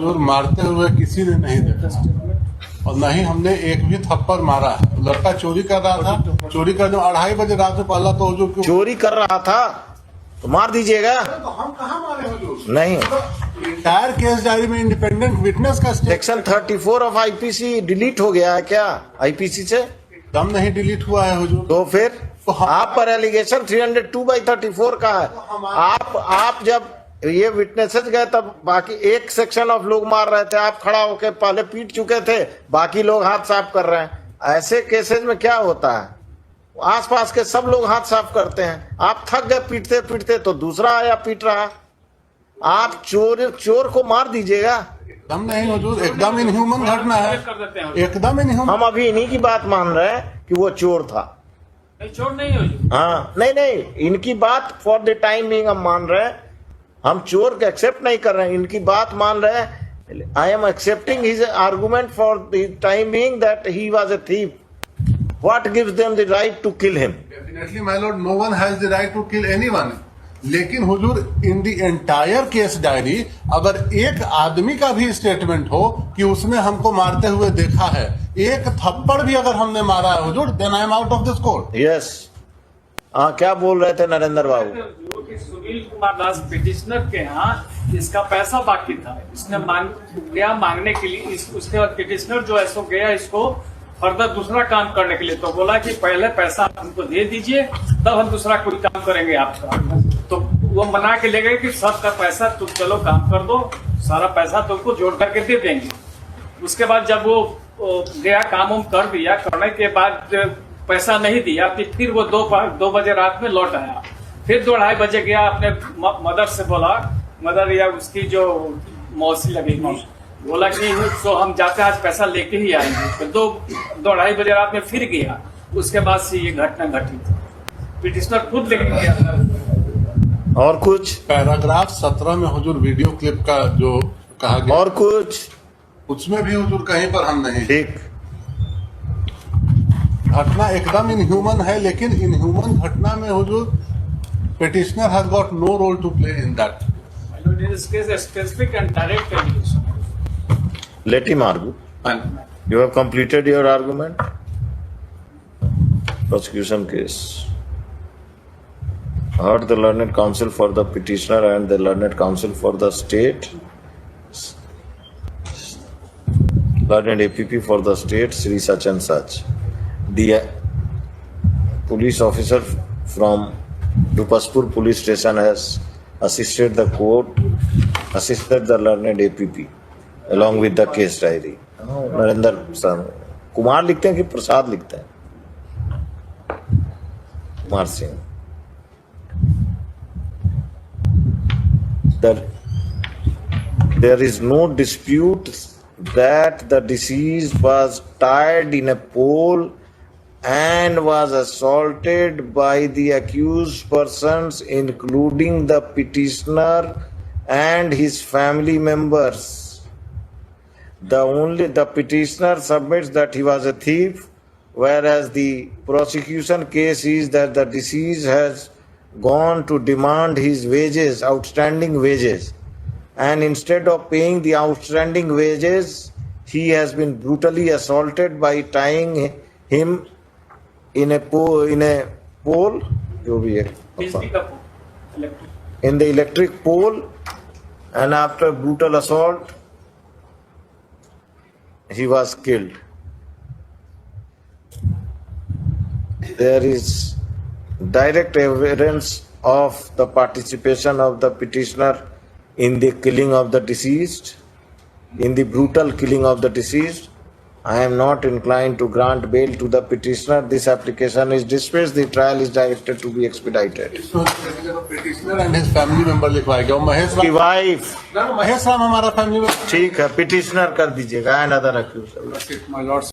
हुजूर मारते हुए किसी ने नहीं देखा और न ही हमने एक भी थप्पड़ मारा है। लड़का चोरी कर रहा था, चोरी कर 2:30 बजे रात में पहला तो हुजूर क्यों चोरी कर रहा था तो मार दीजिएगा। तो हम कहाँ मारे हुजूर? नहीं, इंटायर केस डायरी में इंडिपेंडेंट विटनेस का सेक्शन 34 ऑफ आईपीसी डिलीट हो गया है क्या आईपीसी से? दम नहीं डिलीट हुआ है हुजूर। तो फिर तो आप पर एलिगेशन 302/34 का है। आप जब ये विटनेसेस गए तब बाकी एक सेक्शन ऑफ लोग मार रहे थे, आप खड़ा होकर पहले पीट चुके थे, बाकी लोग हाथ साफ कर रहे हैं। ऐसे केसेस में क्या होता है, आसपास के सब लोग हाथ साफ करते हैं, आप थक गए पीटते पीटते तो दूसरा आया पीट रहा। आप चोर को मार दीजिएगा। दम नहीं हुजूर, एकदम इनह्यूमन घटना है, एकदम इनह्यूमन। हम अभी इन्हीं की बात मान रहे हैं कि वो चोर था। चोर नहीं हो। हाँ, नहीं, इनकी बात फॉर द टाइम बिंग हम मान रहे हैं। हम चोर को एक्सेप्ट नहीं कर रहे हैं, इनकी बात मान रहे हैं। I am accepting his argument for the time being that he was a thief. What gives them the right to kill him? Definitely my lord, no one has the right to kill anyone. लेकिन हुजूर, in the entire case diary अगर एक आदमी का भी statement हो कि उसने हमको मारते हुए देखा है, एक थप्पड़ भी अगर हमने मारा है हुजूर, then I am out of this court. Yes. हाँ, क्या बोल रहे थे नरेंद्र बाबू? सुनील कुमार दास पिटिशनर के यहाँ इसका पैसा बाकी था, इसने गया मांगने के लिए। उसके बाद पिटिशनर जो है सो गया इसको फर्दर दूसरा काम करने के लिए, तो बोला कि पहले पैसा हमको दे दीजिए तब हम दूसरा कोई काम करेंगे आपका। तो वो मना के ले गए कि सबका पैसा तुम चलो काम कर दो, सारा पैसा तुमको जोड़ करके दे देंगे। उसके बाद जब वो गया काम उम कर दिया, करने के बाद पैसा नहीं दिया, फिर वो 2 बजे रात में लौट आया। फिर 2-2:30 बजे गया, अपने मदर से बोला, मदर या उसकी जो मौसी लगेगी, बोला कि तो हम जाते आज पैसा लेके ही आएंगे। तो 2-2:30 बजे रात में फिर गया। उसके बाद से ये घटना घटी थी। पिटिशनर खुद लेके गया था। और कुछ पैराग्राफ 17 में हुजूर वीडियो क्लिप का जो कहा गया, और कुछ उसमें भी हुजूर कहीं पर हम नहीं। ठीक। घटना एकदम इनह्यूमन है, लेकिन इनह्यूमन घटना में हुजूर petitioner has got no role to play in that. In this case, a specific and direct allegation. Let him argue. You have completed your argument. Prosecution case. Heard the learned counsel for the petitioner and the learned counsel for the state. Learned APP for the state, Sri such and such. The police officer from Dupaspur police station has assisted the court, assisted the learned APP along with the case diary. Narendra sir Kumar लिखते हैं कि प्रसाद लिखते हैं? Kumar Singh. There is no dispute that the deceased was tied in a pole and was assaulted by the accused persons, including the petitioner and his family members. The petitioner submits that he was a thief, whereas the prosecution case is that the deceased has gone to demand his wages, outstanding wages, and instead of paying the outstanding wages, he has been brutally assaulted by tying him in a pole, जो भी है, in the electric pole, and after brutal assault, he was killed. There is direct evidence of the participation of the petitioner in the killing of the deceased, in the brutal killing of the deceased. I am not inclined to grant bail to the petitioner. This application is dismissed. The trial is directed to be expedited. Petitioner and his family member लिखवाएगा। महेश की wife, Mahesh Ram हमारा family member. ठीक है, petitioner कर दीजिएगा and other accused. My Lord.